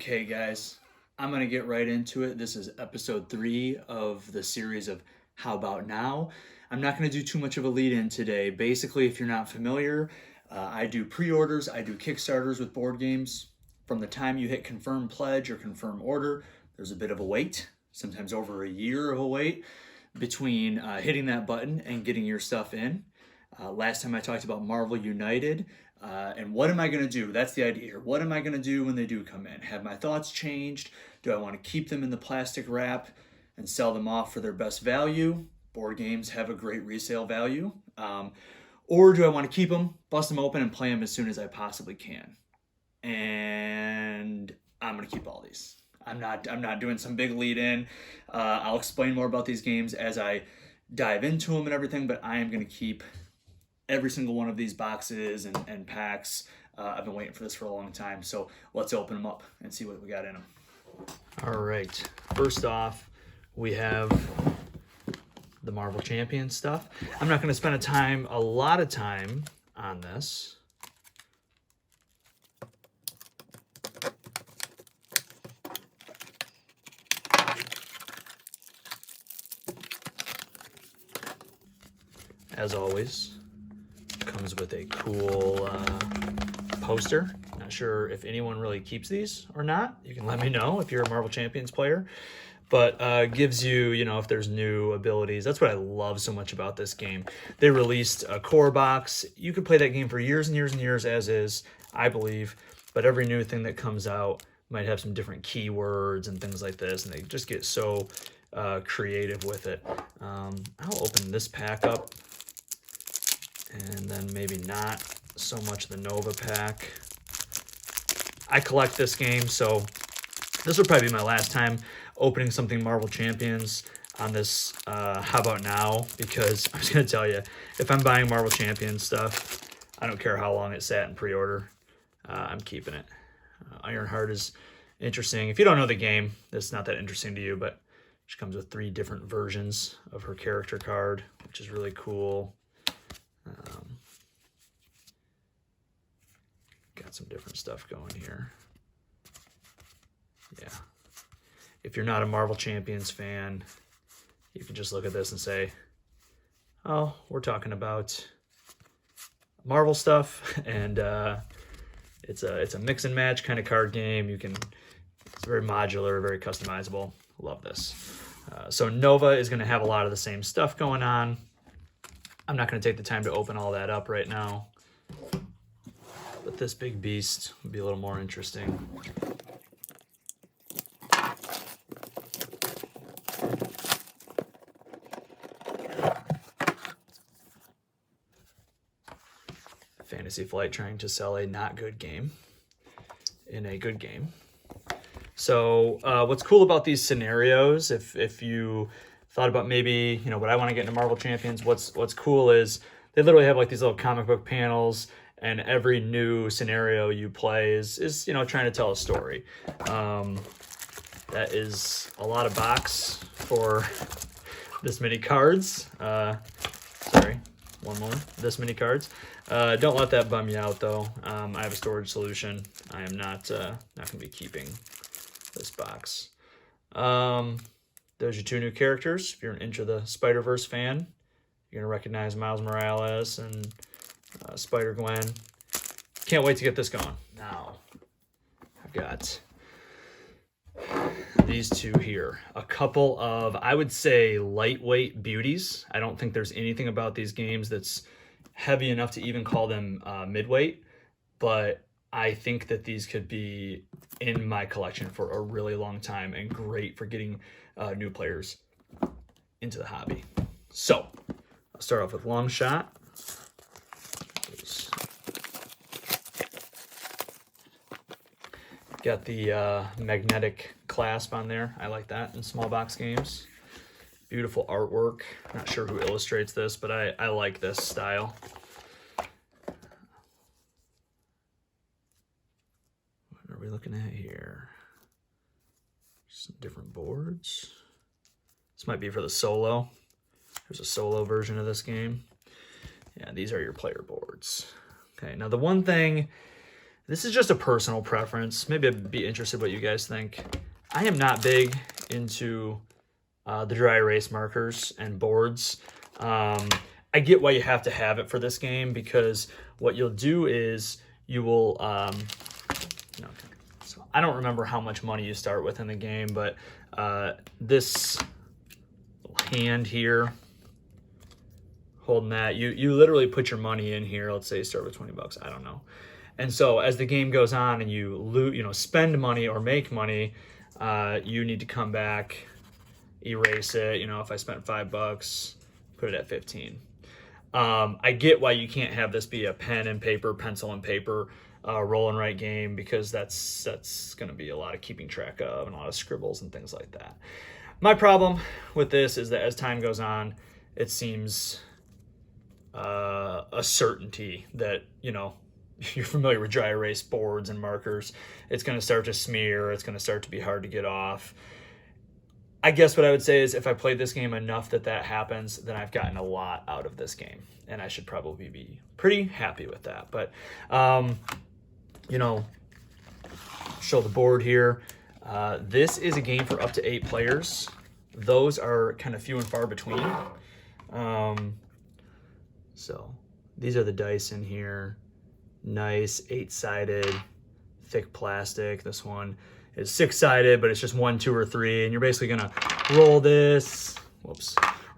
Okay, guys, I'm going to get right into it. This is episode 3 of the series of How About Now? I'm not going to do too much of a lead in today. Basically, if you're not familiar, I do pre-orders, I do Kickstarters with board games. From the time you hit confirm pledge or confirm order, there's a bit of a wait, sometimes over a year of a wait, between hitting that button and getting your stuff in. Last time I talked about Marvel United. And what am I going to do? That's the idea here. What am I going to do when they do come in? Have my thoughts changed? Do I want to keep them in the plastic wrap and sell them off for their best value? Board games have a great resale value. Or do I want to keep them, bust them open, and play them as soon as I possibly can? And I'm going to keep all these. I'm not doing some big lead in. I'll explain more about these games as I dive into them and everything, but I am going to keep every single one of these boxes and packs. I've been waiting for this for a long time, so let's open them up and see what we got in them. All right, first off, we have the Marvel Champion stuff. I'm not going to spend a lot of time on this. As always, comes with a cool poster. Not sure if anyone really keeps these or not. You can let me know if you're a Marvel Champions player. But gives you, if there's new abilities. That's what I love so much about this game. They released a core box. You could play that game for years and years and years as is, I believe. But every new thing that comes out might have some different keywords and things like this. And they just get so creative with it. I'll open this pack up. And then maybe not so much the Nova pack. I collect this game, so this will probably be my last time opening something Marvel Champions on this How About Now, because I was going to tell you, if I'm buying Marvel Champions stuff, I don't care how long it sat in pre-order, I'm keeping it. Ironheart is interesting. If you don't know the game, it's not that interesting to you, but she comes with 3 different versions of her character card, which is really cool. Got some different stuff going here. Yeah. If you're not a Marvel Champions fan, you can just look at this and say, oh, we're talking about Marvel stuff, and it's a mix and match kind of card game. It's very modular, very customizable. Love this. So Nova is going to have a lot of the same stuff going on. I'm not going to take the time to open all that up right now. But this big beast would be a little more interesting. Fantasy Flight trying to sell a not good game in a good game. So what's cool about these scenarios, if you thought about maybe, would I want to get into Marvel Champions? What's cool is they literally have like these little comic book panels, and every new scenario you play is trying to tell a story. That is a lot of box for this many cards. Sorry, one more. This many cards. Don't let that bum you out though. I have a storage solution. I am not going to be keeping this box. There's your 2 new characters. If you're an Into the Spider-Verse fan, you're going to recognize Miles Morales and Spider-Gwen. Can't wait to get this going. Now, I've got these 2 here. A couple of, I would say, lightweight beauties. I don't think there's anything about these games that's heavy enough to even call them midweight, but I think that these could be in my collection for a really long time and great for getting new players into the hobby. So, I'll start off with Long Shot. Got the magnetic clasp on there. I like that in small box games. Beautiful artwork. Not sure who illustrates this, but I like this style. What are we looking at here? Some different boards. This might be for the solo. There's a solo version of this game. Yeah, these are your player boards. Okay, now the one thing This is just a personal preference. Maybe I'd be interested what you guys think. I am not big into the dry erase markers and boards. I get why you have to have it for this game, because what you'll do is you will, so I don't remember how much money you start with in the game, but this little hand here, holding that, you literally put your money in here. Let's say you start with 20 bucks, I don't know. And so as the game goes on and you spend money or make money, you need to come back, erase it. If I spent $5, put it at 15. I get why you can't have this be a pen and paper, pencil and paper roll and write game, because that's going to be a lot of keeping track of and a lot of scribbles and things like that. My problem with this is that as time goes on, it seems a certainty that, you're familiar with dry erase boards and markers. It's going to start to smear. It's going to start to be hard to get off. I guess what I would say is if I played this game enough that happens, then I've gotten a lot out of this game, and I should probably be pretty happy with that. But, show the board here. This is a game for up to 8 players. Those are kind of few and far between. So these are the dice in here. Nice 8-sided, thick plastic. This one is 6-sided, but it's just 1, 2, or 3, and you're basically gonna roll this.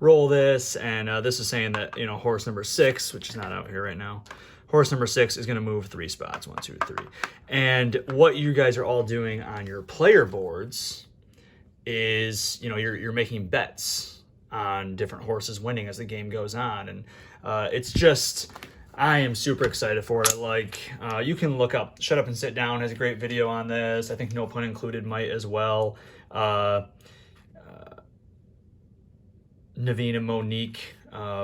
Roll this, and this is saying that horse number 6, which is not out here right now. Horse number 6 is gonna move 3 spots, 1, 2, 3. And what you guys are all doing on your player boards is you're making bets on different horses winning as the game goes on, and it's just. I am super excited for it. You can look up Shut Up and Sit Down has a great video on this. I think No Pun Included might as well. Naveen and Monique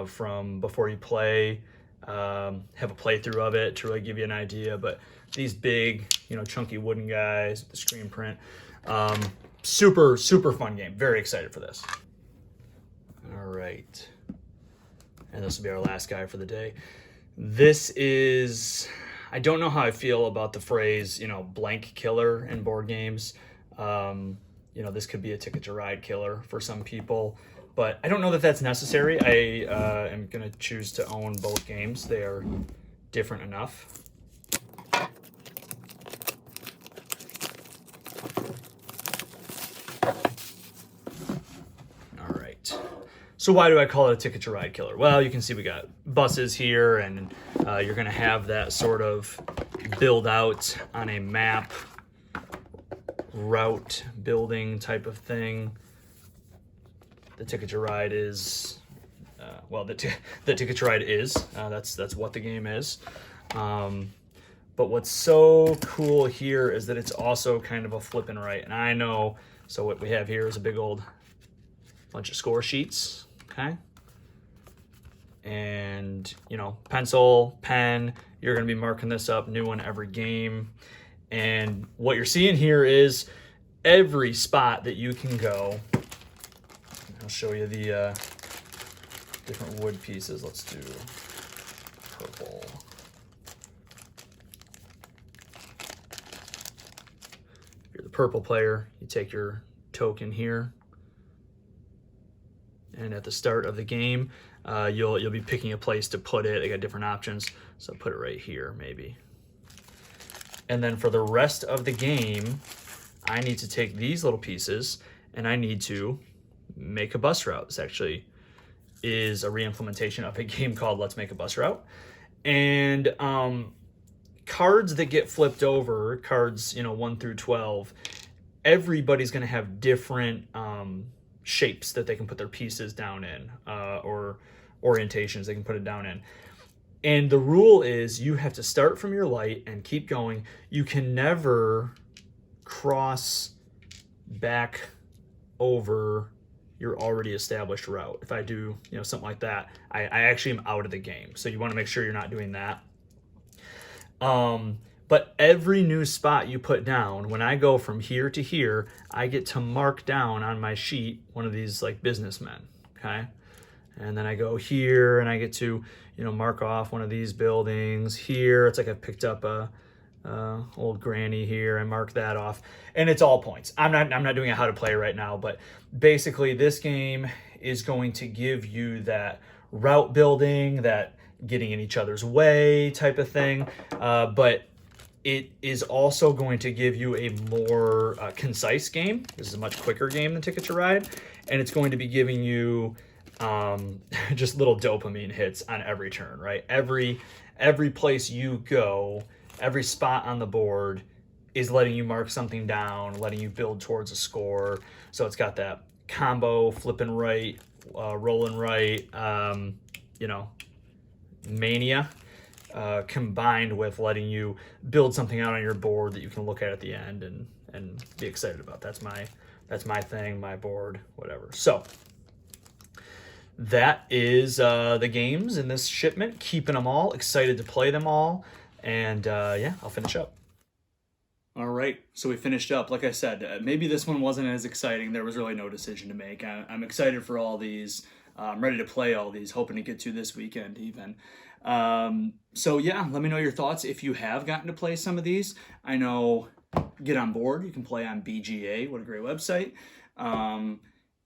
from Before You Play have a playthrough of it to really give you an idea. But these big, chunky wooden guys with the screen print, super, super fun game. Very excited for this. All right. And this will be our last guy for the day. This is, I don't know how I feel about the phrase, blank killer in board games. This could be a Ticket to Ride killer for some people, but I don't know that that's necessary. I am going to choose to own both games. They are different enough. So why do I call it a Ticket to Ride killer? Well, you can see we got buses here, and you're going to have that sort of build out on a map, route building type of thing. The Ticket to Ride is, the Ticket to Ride is, that's what the game is. But what's so cool here is that it's also kind of a flip and write. And I know, so what we have here is a big old bunch of score sheets. Okay. And, pencil, pen, you're going to be marking this up, new one every game. And what you're seeing here is every spot that you can go. I'll show you the different wood pieces. Let's do purple. If you're the purple player, you take your token here. And at the start of the game, you'll be picking a place to put it. They got different options, so put it right here, maybe. And then for the rest of the game, I need to take these little pieces and I need to make a bus route. This actually is a re-implementation of a game called Let's Make a Bus Route. And cards that get flipped over, cards 1 through 12, everybody's going to have different shapes that they can put their pieces down in, or orientations they can put it down in. And the rule is you have to start from your light and keep going. You can never cross back over your already established route. If I do something like that, I actually am out of the game. So you want to make sure you're not doing that. But every new spot you put down, when I go from here to here, I get to mark down on my sheet one of these like businessmen, okay? And then I go here and I get to, mark off one of these buildings. Here, it's like I picked up a Old granny here. I mark that off, and it's all points. I'm not doing a how to play right now, but basically this game is going to give you that route building, that getting in each other's way type of thing, but it is also going to give you a more concise game. This is a much quicker game than Ticket to Ride, and it's going to be giving you just little dopamine hits on every turn, right? Every place you go, every spot on the board is letting you mark something down, letting you build towards a score. So it's got that combo, flipping right, rolling right, mania, combined with letting you build something out on your board that you can look at the end and be excited about. That's my thing, my board, whatever. So that is the games in this shipment. Keeping them all, excited to play them all, and yeah, I'll finish up. All right, so we finished up. Like I said, maybe this one wasn't as exciting. There was really no decision to make. I'm excited for all these. I'm ready to play all these, hoping to get to this weekend even. So yeah, let me know your thoughts if you have gotten to play some of these. I know, get on board. You can play on BGA. What a great website. And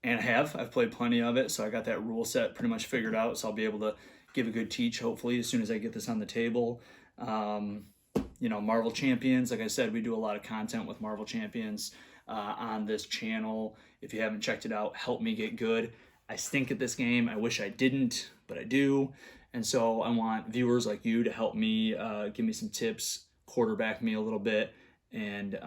I've played plenty of it, so I got that rule set pretty much figured out, so I'll be able to give a good teach, hopefully, as soon as I get this on the table. Marvel Champions, like I said, we do a lot of content with Marvel Champions on this channel. If you haven't checked it out, help me get good. I stink at this game. I wish I didn't, but I do. And so I want viewers like you to help me, give me some tips, quarterback me a little bit, and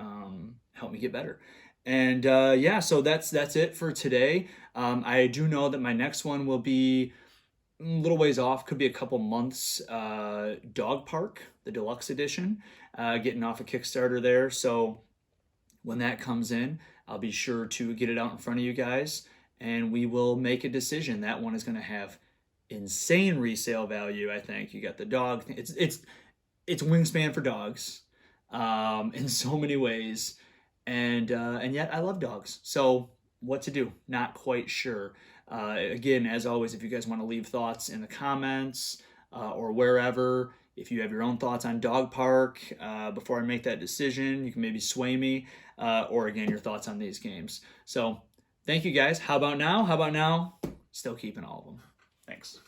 help me get better. And yeah, so that's it for today. I do know that my next one will be a little ways off, could be a couple months. Dog Park, the deluxe edition, getting off a Kickstarter there. So when that comes in, I'll be sure to get it out in front of you guys, and we will make a decision. That one is going to have insane resale value. I think you got the dog. It's Wingspan for dogs, in so many ways. And yet I love dogs. So what to do? Not quite sure. Again, as always, if you guys want to leave thoughts in the comments or wherever, if you have your own thoughts on Dog Park before I make that decision, you can maybe sway me, or again, your thoughts on these games. So thank you guys. How about now? Still keeping all of them. Thanks.